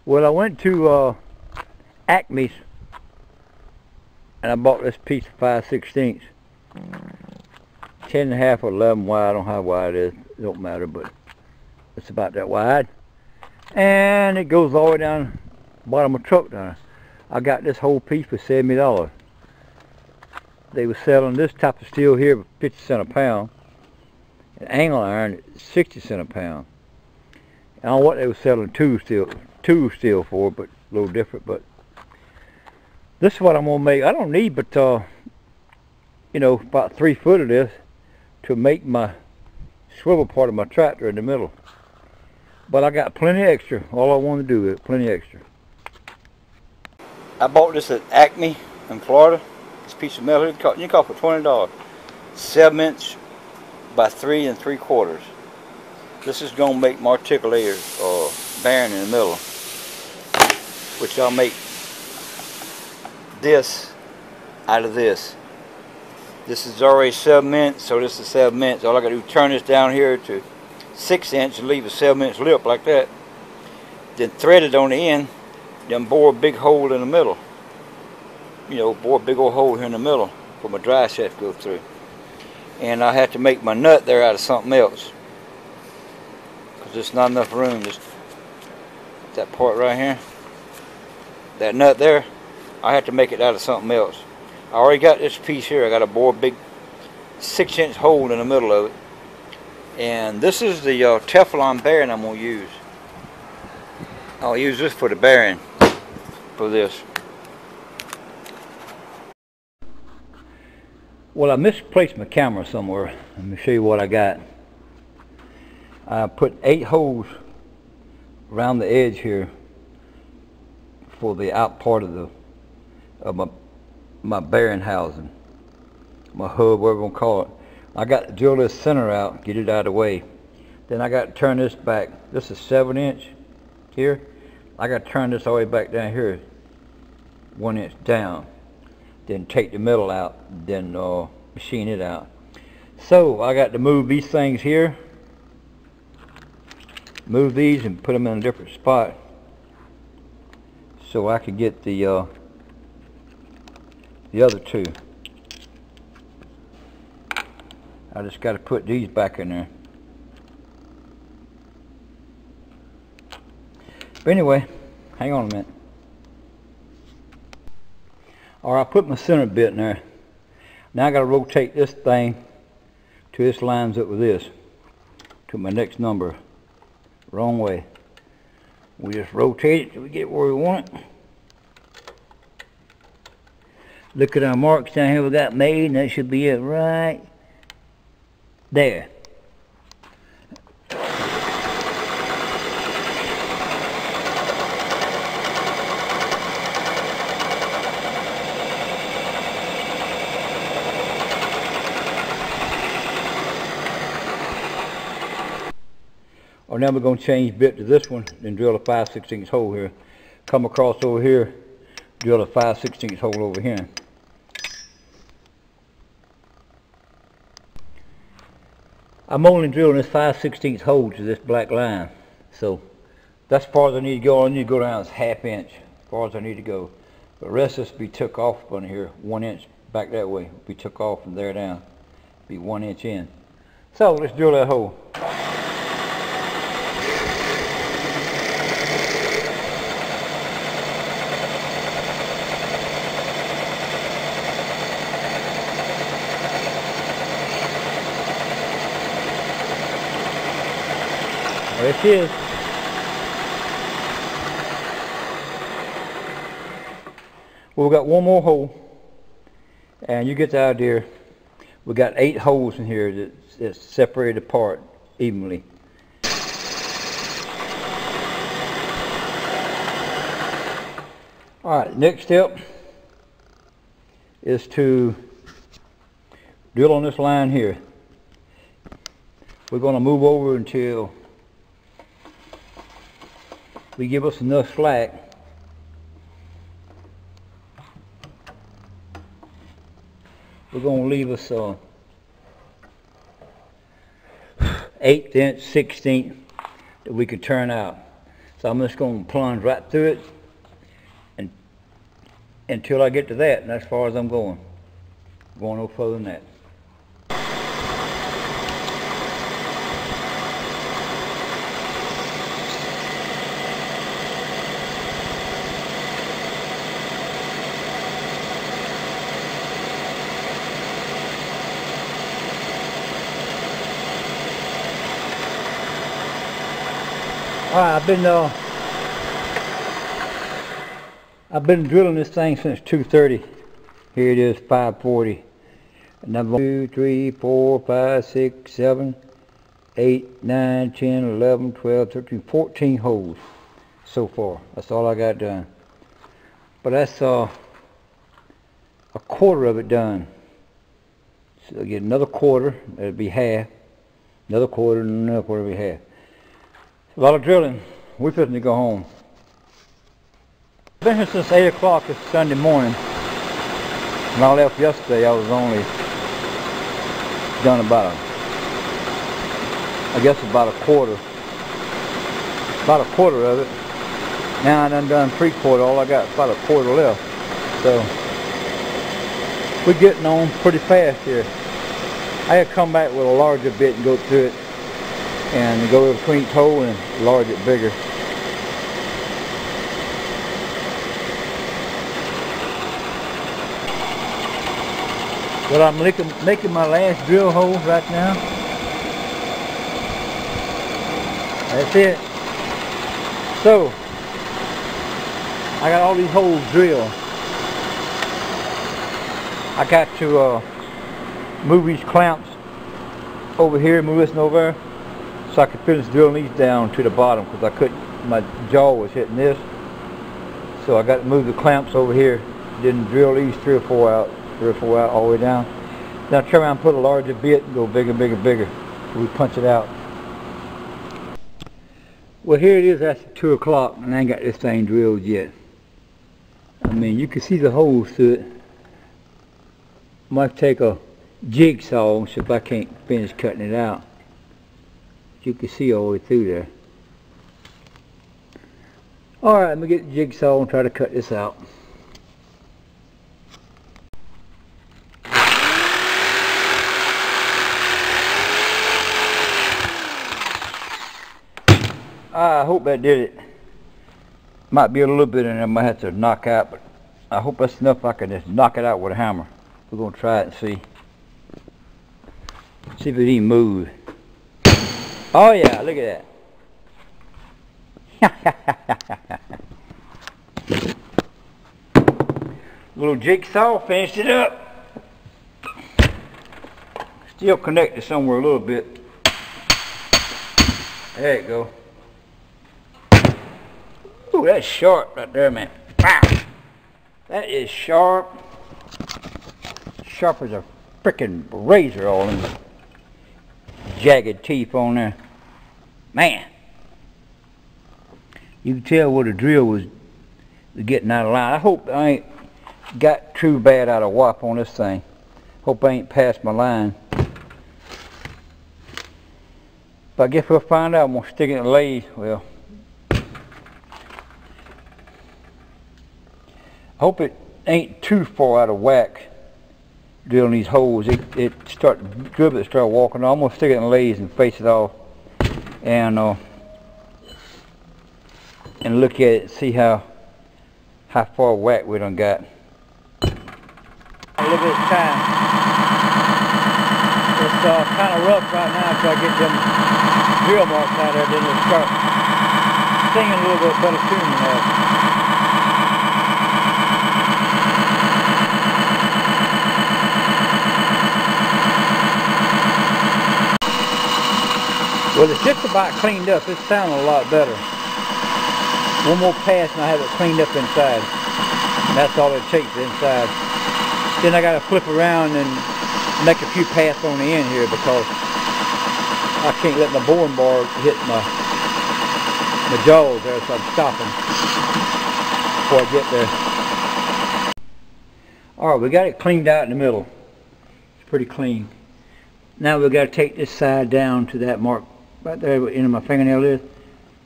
Well, I went to Acme's and I bought this piece of 5/16, 10.5 or 11 wide. I don't know how wide it is. It don't matter, but it's about that wide. And it goes all the way down the bottom of the truck down. I got this whole piece for $70. They were selling this type of steel here for 50 cents a pound. And angle iron, 60 cents a pound. I don't know what they were selling tool steel for, but a little different. But this is what I'm gonna make. I don't need but you know, about 3 foot of this to make my swivel part of my tractor in the middle. But I got plenty extra. All I want to do is plenty extra. I bought this at Acme in Florida. This piece of metal, you can for $20. 7" by 3 3/4. This is gonna make my articulator bearing in the middle, which I'll make this out of this. This is already 7", so this is 7". All I gotta do is turn this down here to 6" and leave a 7" lip like that. Then thread it on the end, then bore a big hole in the middle. You know, bore a big old hole here in the middle for my dry shaft to go through. And I have to make my nut there out of something else, because there's not enough room. Just that part right here, that nut there, I have to make it out of something else. I already got this piece here. I got to bore a big 6" hole in the middle of it. And this is the Teflon bearing I'm going to use. I'll use this for the bearing for this. Well, I misplaced my camera somewhere. Let me show you what I got. I put 8 holes around the edge here for the out part of my bearing housing, my hub, whatever you want to call it. I got to drill this center out, get it out of the way. Then I got to turn this back. This is 7" here. I got to turn this all the way back down here, 1" down. Then take the metal out, then machine it out. So I got to move these things here, move these and put them in a different spot so I can get the other 2. I just got to put these back in there. But anyway, hang on a minute. Alright, I put my center bit in there. Now I got to rotate this thing to this lines up with this, to my next number. Wrong way. We just rotate it till we get where we want it. Look at our marks down here we got made, and that should be it right there. Or now we're going to change bit to this one, then drill a 5/16 hole here. Come across over here, drill a 5/16 hole over here. I'm only drilling this 5/16 hole to this black line. So that's as far as I need to go. I need to go down this 1/2 inch, as far as I need to go. The rest of this will be took off on here, 1" back that way. Be took off from there down, be 1" in. So let's drill that hole. There it is. Well, we got one more hole, and you get the idea. We got 8 holes in here that's separated apart evenly. All right, next step is to drill on this line here. We're going to move over until we give us enough slack we're going to leave us 1/8 inch, 1/16 that we can turn out. So I'm just going to plunge right through it and until I get to that, and that's as far as I'm going. Going no further than that. Alright, I've been drilling this thing since 2:30. Here it is, 5:40. Number 2, 3, 4, 5, 6, 7, 8, 9, 10, 11, 12, 13, 14 holes so far. That's all I got done. But that's a quarter of it done. So I get another quarter, that'll be half. Another quarter, and another quarter will be half. A lot of drilling. We're fixing to go home. I've been here since 8 o'clock this Sunday morning. When I left yesterday, I was only done about a quarter. About a quarter of it. Now I done 3/4. All I got is about a quarter left. So we're getting on pretty fast here. I had to come back with a larger bit and go through it. And go between each hole and enlarge it bigger. But I'm making my last drill hole right now. That's it. So, I got all these holes drilled. I got to move these clamps over here, move this over there, so I could finish drilling these down to the bottom, because I couldn't, my jaw was hitting this. So I got to move the clamps over here, then drill these 3 or 4 out all the way down. Then I turn around and put a larger bit and go bigger, bigger, bigger, so we punch it out. Well, here it is after 2 o'clock, and I ain't got this thing drilled yet. I mean, you can see the holes through it. Might take a jigsaw, so if I can't finish cutting it out. You can see all the way through there. Alright, let me get the jigsaw and try to cut this out. I hope that did it. Might be a little bit in there I might have to knock out, but I hope that's enough I can just knock it out with a hammer. We're going to try it and see. See if it even moves. Oh yeah, look at that. Little jigsaw, finished it up. Still connected somewhere a little bit. There you go. Ooh, that's sharp right there, man. Wow. That is sharp. Sharp as a frickin' razor, all in the jagged teeth on there. Man, you can tell where the drill was getting out of line. I hope I ain't got too bad out of whop on this thing. Hope I ain't passed my line. But I guess we'll find out. I'm going to stick it in the lathe. Well, I hope it ain't too far out of whack drilling these holes. It start walking. I'm going to stick it in the lathe and face it off. And look at it and see how far whack we done got. A little bit of time. It's kind of rough right now until I get them drill marks out there. Then it'll start singing a little bit better tune than that. Well, it's just about cleaned up. It's sounding a lot better. One more pass and I have it cleaned up inside. And that's all it takes inside. Then I got to flip around and make a few passes on the end here because I can't let my boring bar hit my jaws there, so I'm stopping before I get there. Alright, we got it cleaned out in the middle. It's pretty clean. Now we've got to take this side down to that mark right there where the end of my fingernail is.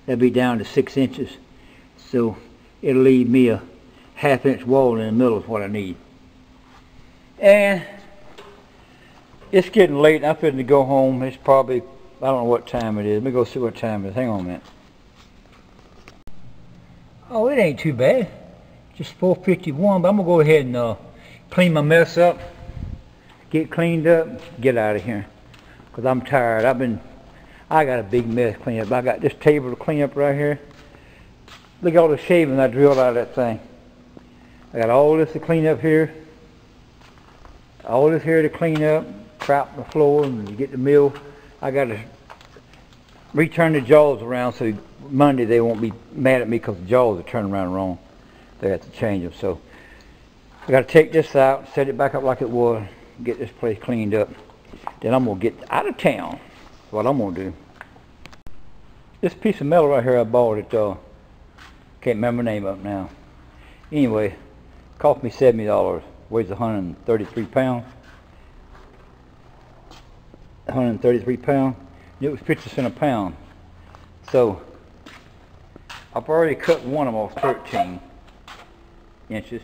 That'll be down to 6 inches. So it'll leave me a 1/2 inch wall in the middle is what I need. And it's getting late. I'm fitting to go home. It's probably, I don't know what time it is. Let me go see what time it is. Hang on a minute. Oh, it ain't too bad. Just 4:51, but I'm gonna go ahead and clean my mess up, get cleaned up, get out of here. Cause I'm tired. I got a big mess to clean up. I got this table to clean up right here. Look at all the shaving I drilled out of that thing. I got all this to clean up here. All this here to clean up, crap the floor, and you get the mill. I got to return the jaws around so Monday they won't be mad at me because the jaws are turned around wrong. They have to change them. So I got to take this out, set it back up like it was, get this place cleaned up. Then I'm going to get out of town. That's what I'm going to do. This piece of metal right here I bought at, can't remember the name of it now. Anyway, cost me $70. Weighs 133 pounds. 133 pounds. It was 50 cents a pound. So I've already cut one of them off 13 inches.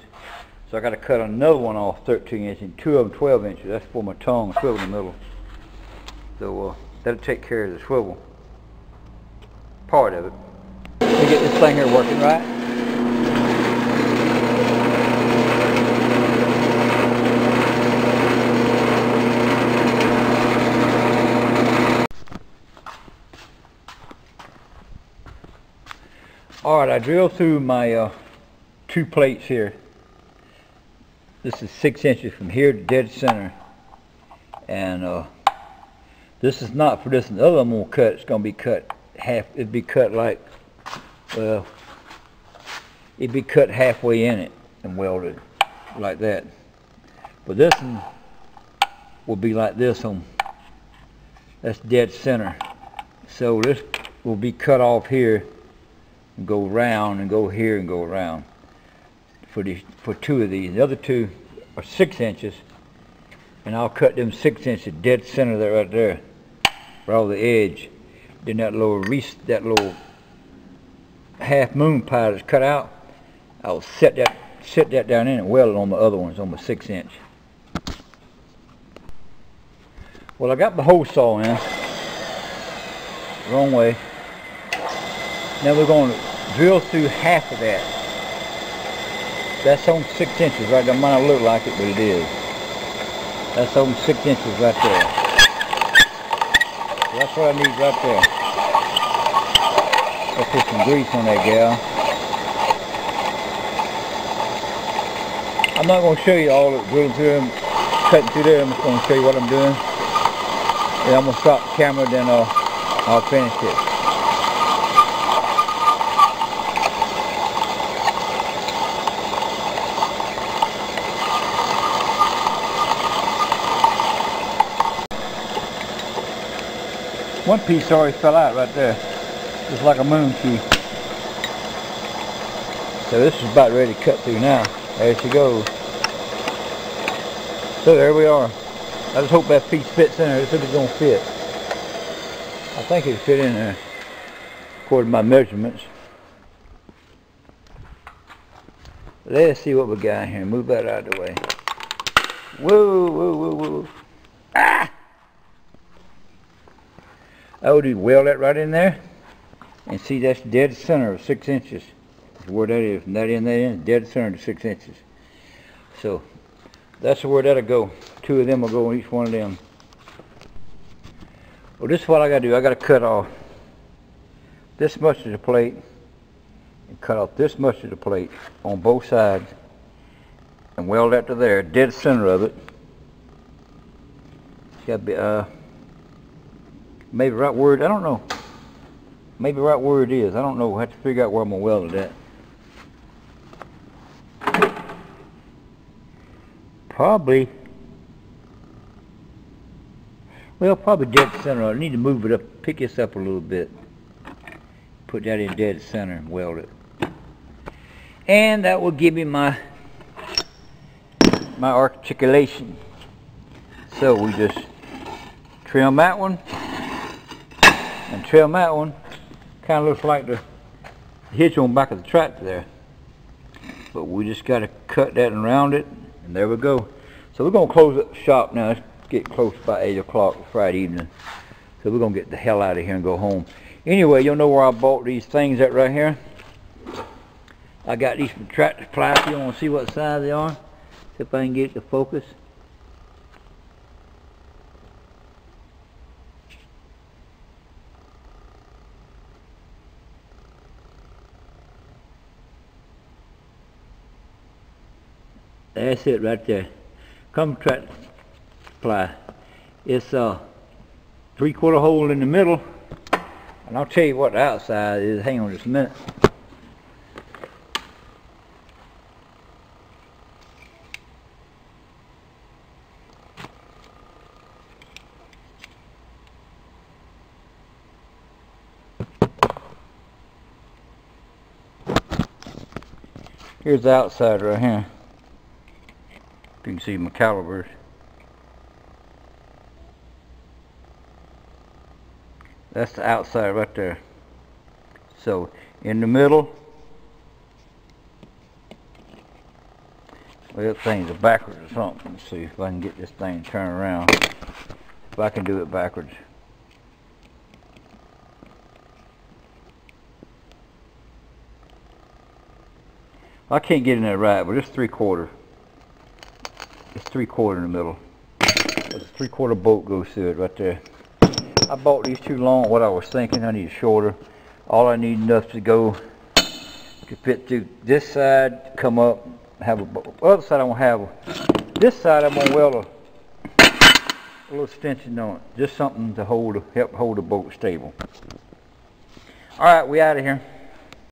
So I got to cut another one off 13 inches and two of them 12 inches. That's for my tongue swivel in the middle. So that'll take care of the swivel part of it. Let me get this thing here working right. Alright, I drilled through my 2 plates here. This is 6 inches from here to dead center. And this is not for this. The other I'm going to cut, it's going to be cut half. It'd be cut like, well, it'd be cut halfway in it and welded like that. But this one will be like this one. That's dead center. So this will be cut off here and go round and go here and go around for 2 of these. The other 2 are 6 inches, and I'll cut them 6 inches dead center there, right there, right on the edge. Then that little half moon pie that's cut out, I'll set that down in and weld it on the other ones on my 6 inch. Well, I got the hole saw in wrong way. Now we're going to drill through half of that. That's on 6 inches right there. It might not look like it, but it is. That's on 6 inches right there. So that's what I need right there. I'll put some grease on that gal. I'm not going to show you all of it, drilling through them, cutting through there. I'm just going to show you what I'm doing. And I'm going to stop the camera, then I'll finish it. One piece already fell out right there, just like a moon key. So this is about ready to cut through now. There she goes. So there we are. I just hope that piece fits in there. This is going to fit. I think it fit in there, according to my measurements. Let's see what we got here. Move that out of the way. Whoa, whoa, whoa, whoa. Ah! I would weld that right in there, and see that's dead center of 6 inches. That's where that is, and that in, dead center to 6 inches. So that's where that'll go. 2 of them will go on each one of them. Well, this is what I got to do. I got to cut off this much of the plate, and cut off this much of the plate on both sides, and weld that to there, dead center of it. It's got to be maybe right where, I don't know. Maybe right where it is. I don't know. I have to figure out where I'm going to weld it at. Probably, well, probably dead center. I need to move it up, pick this up a little bit. Put that in dead center and weld it. And that will give me my articulation. So we just trim that one, and trim that one, Kind of looks like the hitch on the back of the tractor there. But we just got to cut that and round it, and there we go. So we're going to close up the shop now. It's getting close by 8 o'clock Friday evening. So we're going to get the hell out of here and go home. Anyway, you'll know where I bought these things at right here. I got these from Tractor Supply. If you want to see what size they are. See if I can get it to focus. That's it right there. Come Tractor Supply. It's a 3/4 hole in the middle. And I'll tell you what the outside is. Hang on just a minute. Here's the outside right here. You can see my calipers. That's the outside right there. So in the middle, well, that thing's backwards or something. Let's see if I can get this thing turned around. If I can do it backwards. I can't get in there right, but it's 3/4. It's 3/4 in the middle. There's a 3/4 bolt goes through it right there. I bought these too long. What I was thinking, I need shorter. All I need enough to go to fit through this side, come up, have a other side. I won't have this side. I'm gonna weld a little extension on it, just something to help hold the boat stable. All right, we out of here.